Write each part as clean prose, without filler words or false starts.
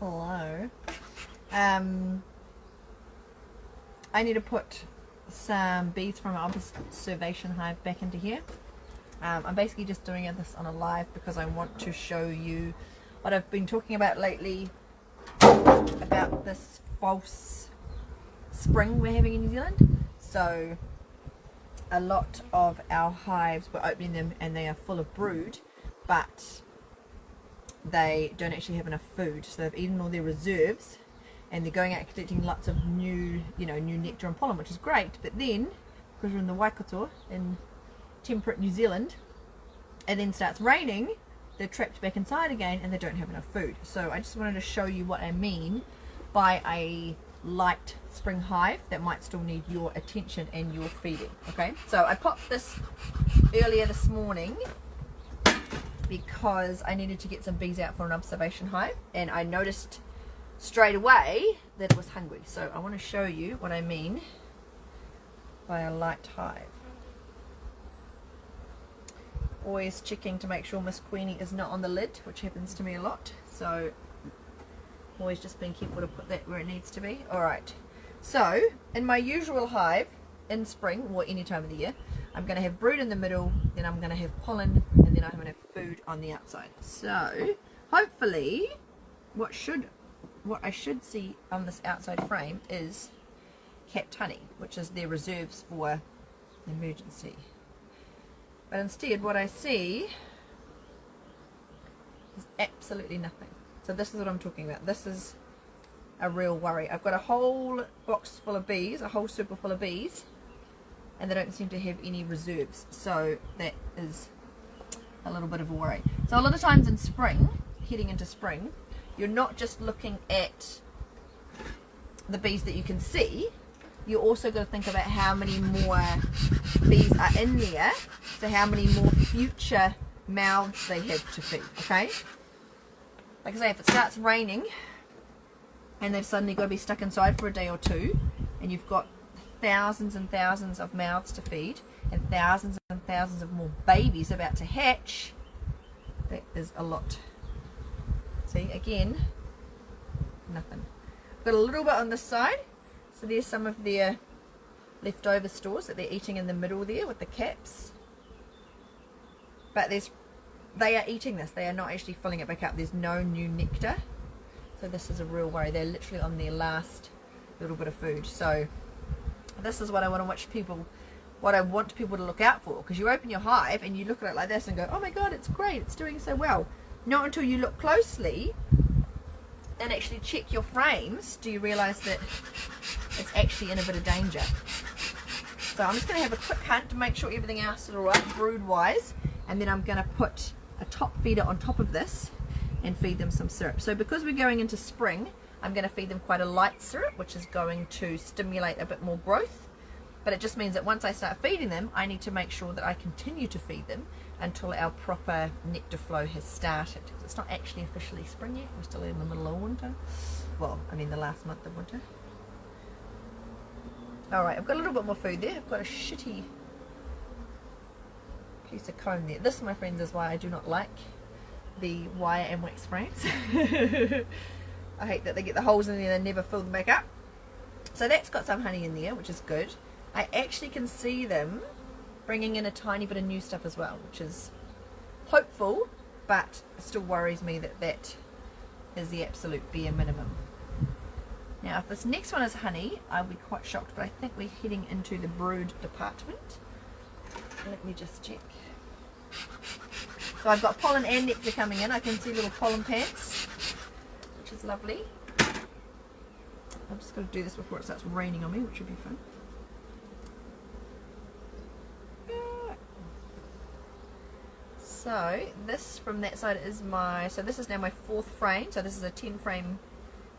Hello. I need to put some bees from our observation hive back into here. I'm basically just doing this on a live because I want to show you what I've been talking about lately about this false spring we're having in New Zealand. So a lot of our hives, we're opening them and they are full of brood, but they don't actually have enough food, so they've eaten all their reserves and they're going out collecting lots of new nectar and pollen, which is great. But then, because we're in the Waikato in temperate New Zealand, and then starts raining, they're trapped back inside again and they don't have enough food. So I just wanted to show you what I mean by a light spring hive that might still need your attention and your feeding. Okay, so I popped this earlier this morning because I needed to get some bees out for an observation hive, and I noticed straight away that it was hungry. So I want to show you what I mean by a light hive. Always checking to make sure Miss Queenie is not on the lid, which happens to me a lot, so always just being careful to put that where it needs to be. Alright, so in my usual hive in spring or any time of the year, I'm going to have brood in the middle, then I'm going to have pollen, and then I'm going to have food on the outside. So hopefully what I should see on this outside frame is capped honey, which is their reserves for emergency. But instead what I see is absolutely nothing. So this is what I'm talking about. This is a real worry. I've got a whole box full of bees, a whole circle full of bees, and they don't seem to have any reserves. So that is a little bit of a worry. So a lot of times in spring, heading into spring, you're not just looking at the bees that you can see, you also got to think about how many more bees are in there, so how many more future mouths they have to feed. Okay, like I say, if it starts raining and they've suddenly got to be stuck inside for a day or two, and you've got thousands and thousands of mouths to feed and thousands of more babies about to hatch, that is a lot. See, again, nothing. Got a little bit on this side, so there's some of their leftover stores that they're eating in the middle there with the caps, but they are eating this, they are not actually filling it back up. There's no new nectar, so this is a real worry. They're literally on their last little bit of food. So this is what I want people to look out for, because you open your hive and you look at it like this and go, oh my god, it's great, it's doing so well. Not until you look closely and actually check your frames do you realize that it's actually in a bit of danger. So I'm just going to have a quick hunt to make sure everything else is alright brood wise, and then I'm going to put a top feeder on top of this and feed them some syrup. So because we're going into spring, I'm going to feed them quite a light syrup, which is going to stimulate a bit more growth. But it just means that once I start feeding them, I need to make sure that I continue to feed them until our proper nectar flow has started. It's not actually officially spring yet, we're still in the middle of winter. Well, I mean the last month of winter. Alright, I've got a little bit more food there. I've got a shitty piece of comb there. This, my friends, is why I do not like the wire and wax frames. I hate that they get the holes in there and never fill them back up. So that's got some honey in there, which is good. I actually can see them bringing in a tiny bit of new stuff as well, which is hopeful, but it still worries me that that is the absolute bare minimum. Now if this next one is honey, I'll be quite shocked, but I think we're heading into the brood department. Let me just check. So I've got pollen and nectar coming in. I can see little pollen pants, which is lovely. I'm just going to do this before it starts raining on me, which would be fun. So this from that side is this is now my 4th frame. So this is a 10 frame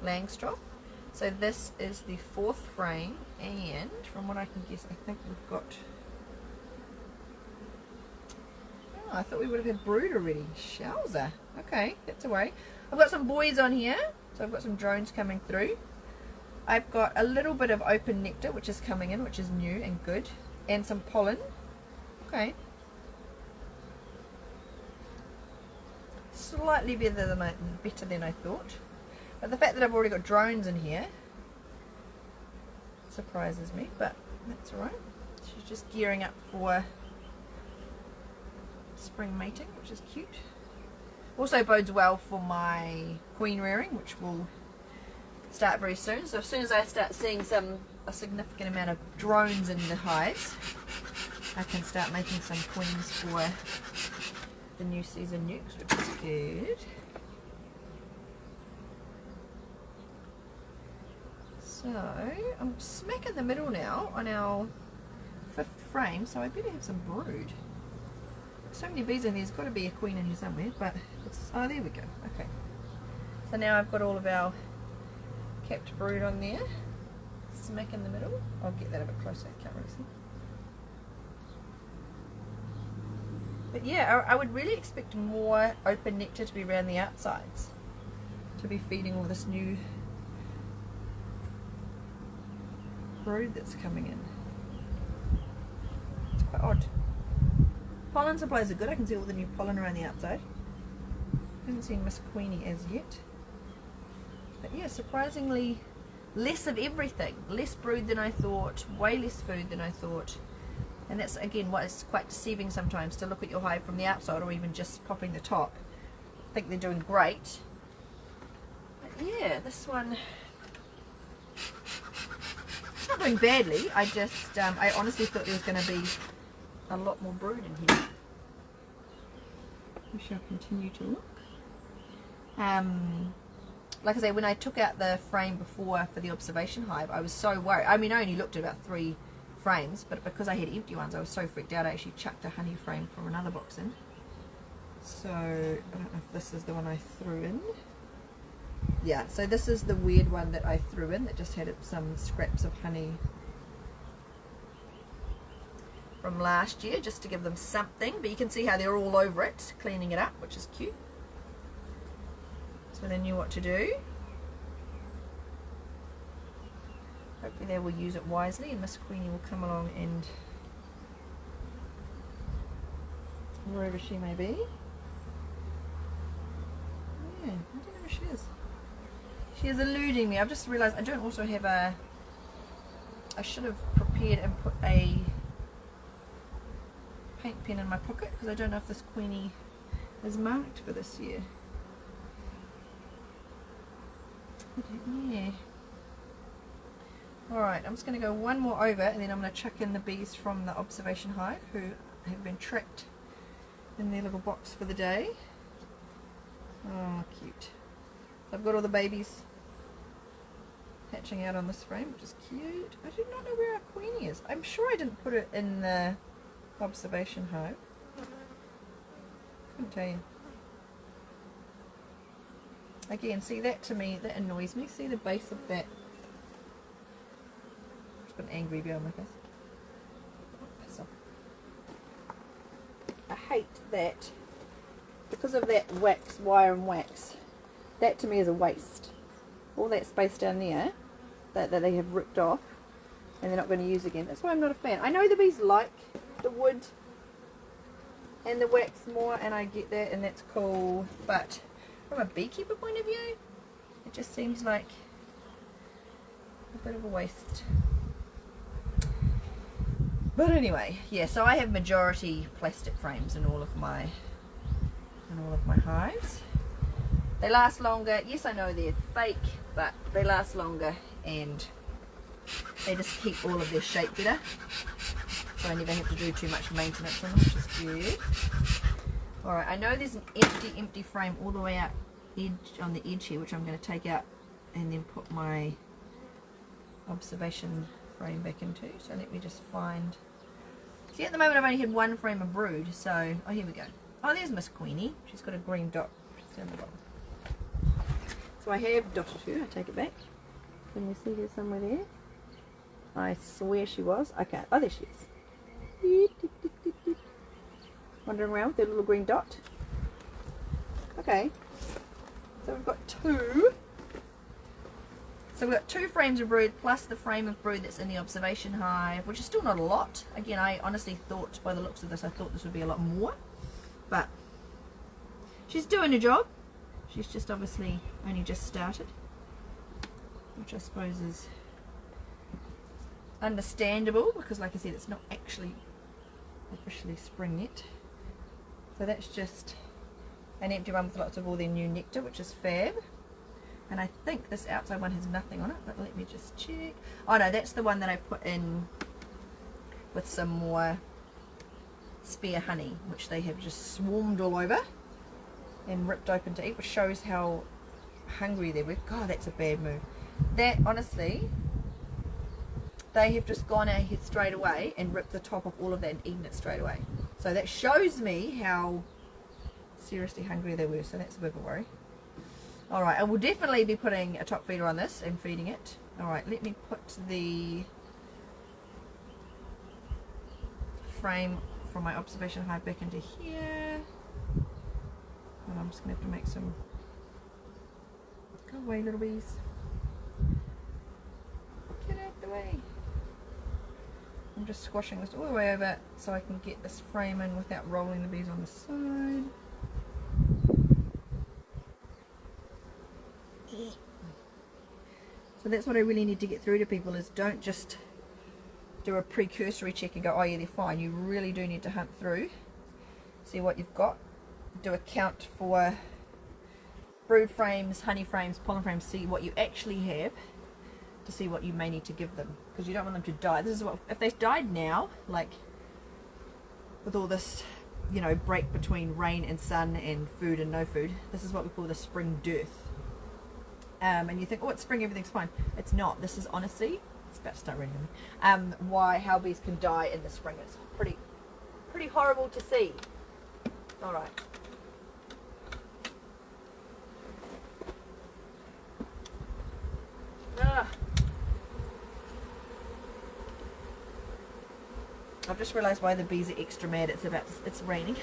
Langstroth. So this is the 4th frame, and from what I can guess, I think we've got, I thought we would have had brood already. Showzer. Okay, that's away. I've got some boys on here, so I've got some drones coming through. I've got a little bit of open nectar which is coming in, which is new and good, and some pollen. Okay. Slightly better than I thought. But the fact that I've already got drones in here surprises me, but that's alright. She's just gearing up for spring mating, which is cute. Also bodes well for my queen rearing, which will start very soon. So as soon as I start seeing a significant amount of drones in the hives, I can start making some queens for the new season nukes, which is good. So I'm smack in the middle now on our 5th frame, so I better have some brood. So many bees in there, there's got to be a queen in here somewhere, but it's, oh, there we go. Okay, so now I've got all of our capped brood on there, smack in the middle. I'll get that a bit closer, I can't really see. But yeah, I would really expect more open nectar to be around the outsides, to be feeding all this new brood that's coming in. It's quite odd. Pollen supplies are good. I can see all the new pollen around the outside. I haven't seen Miss Queenie as yet. But yeah, surprisingly less of everything. Less brood than I thought, way less food than I thought. And that's again what is quite deceiving sometimes, to look at your hive from the outside or even just popping the top. I think they're doing great. But yeah, this one, it's not doing badly. I just, I honestly thought there was going to be a lot more brood in here. We shall continue to look. Like I say, when I took out the frame before for the observation hive, I was so worried. I mean, I only looked at about 3 frames, but because I had empty ones, I was so freaked out I actually chucked a honey frame from another box in. So I don't know if this is the one I threw in. Yeah, so this is the weird one that I threw in that just had some scraps of honey from last year, just to give them something. But you can see how they're all over it, cleaning it up, which is cute. So they knew what to do. Hopefully they will use it wisely, and Miss Queenie will come along and wherever she may be. Yeah, I don't know where she is. She is eluding me. I've just realised I don't also have a, I should have prepared and put a paint pen in my pocket, because I don't know if this Queenie is marked for this year. Yeah. Alright, I'm just going to go one more over, and then I'm going to chuck in the bees from the observation hive who have been trapped in their little box for the day. Oh, cute. So I've got all the babies hatching out on this frame, which is cute. I do not know where our Queenie is. I'm sure I didn't put it in the observation hive. Couldn't tell you. Again, see, that to me, that annoys me. See the base of that. I've got an angry bee on my face. Piss off. I hate that, because of that wax, wire and wax. That to me is a waste. All that space down there that they have ripped off and they're not going to use again. That's why I'm not a fan. I know the bees like the wood and the wax more, and I get that, and that's cool, but from a beekeeper point of view, it just seems like a bit of a waste. But anyway, yeah, so I have majority plastic frames in all of my hives. They last longer. Yes, I know they're fake, but they last longer, and they just keep all of their shape better. So I never have to do too much maintenance on them, which is good. Alright, I know there's an empty frame all the way out on the edge here, which I'm going to take out and then put my observation frame back into. So let me just find. See, at the moment I've only had one frame of brood, so oh, here we go. Oh, there's Miss Queenie. She's got a green dot just down the bottom. So I have dotted her. I take it back. Can you see her somewhere there? I swear she was. Okay. Oh, there she is. Wandering around with her little green dot. Okay. So we've got 2. So we've got 2 frames of brood plus the frame of brood that's in the observation hive, which is still not a lot. Again, I honestly thought, by the looks of this, I thought this would be a lot more. But she's doing her job. She's just obviously only just started. which I suppose is understandable because, like I said, it's not actually officially spring yet. So that's just an empty one with lots of all their new nectar, which is fab. And I think this outside one has nothing on it, but let me just check. Oh no, that's the one that I put in with some more spare honey, which they have just swarmed all over and ripped open to eat, which shows how hungry they were. God, that's a bad move. That, honestly, they have just gone out here straight away and ripped the top of all of that and eaten it straight away. So that shows me how seriously hungry they were, so that's a bit of a worry. Alright, I will definitely be putting a top feeder on this and feeding it. Alright, let me put the frame from my observation hive back into here. And I'm just going to have to make some... Go away, little bees. Get out the way. I'm just squashing this all the way over so I can get this frame in without rolling the bees on the side. So that's what I really need to get through to people, is don't just do a precursory check and go, oh yeah, they're fine. You really do need to hunt through, see what you've got, do a count for brood frames, honey frames, pollen frames, see what you actually have to see what you may need to give them, because you don't want them to die. This is what, if they died now, like with all this, you know, break between rain and sun and food and no food, this is what we call the spring dearth. And you think, oh, it's spring, everything's fine. It's not. This is honestly, it's about to start raining on me, how bees can die in the spring. It's pretty horrible to see. All right. I've just realised why the bees are extra mad. It's raining.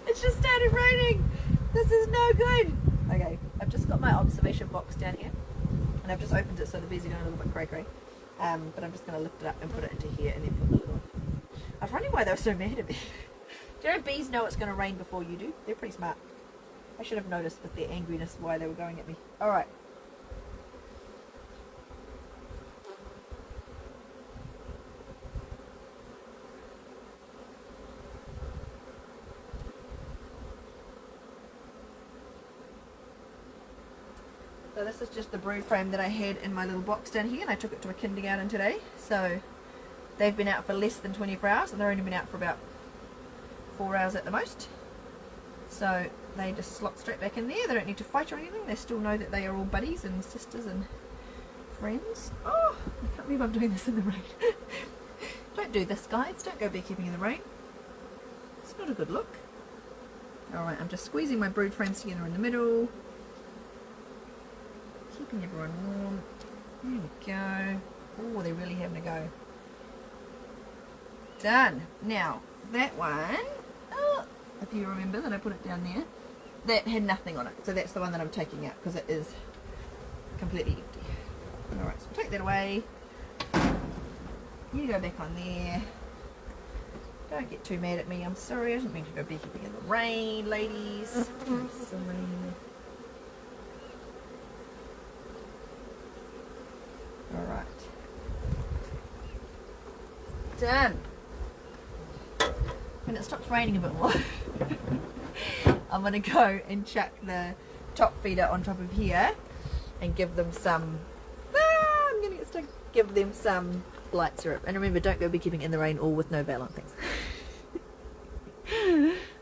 It's just started raining. This is no good. Okay, I've just got my observation box down here, and I've just opened it so the bees are going a little bit cray-cray. But I'm just going to lift it up and put it into here, and then put the little... I was wondering why they were so mad at me. Do you know bees know it's going to rain before you do? They're pretty smart. I should have noticed with their angriness why they were going at me. Alright. So this is just the brood frame that I had in my little box down here, and I took it to a kindergarten today. So they've been out for less than 24 hours, and they've only been out for about 4 hours at the most. So they just slot straight back in there. They don't need to fight or anything. They still know that they are all buddies and sisters and friends. Oh, I can't believe I'm doing this in the rain. Don't do this, guys. Don't go beekeeping in the rain. It's not a good look. Alright, I'm just squeezing my brood frames together in the middle. Keeping everyone warm. There we go. Oh, they're really having a go. Done. Now, that one, oh, if you remember that I put it down there, that had nothing on it. So that's the one that I'm taking out because it is completely empty. Alright, so we'll take that away. You go back on there. Don't get too mad at me. I'm sorry. I didn't mean to go beekeeping in the rain, ladies. Silly. Alright. Done. When it stops raining a bit more, I'm going to go and chuck the top feeder on top of here and give them some... Ah, I'm going to get stuck. Give them some light syrup. And remember, don't go beekeeping in the rain or with no veil on things.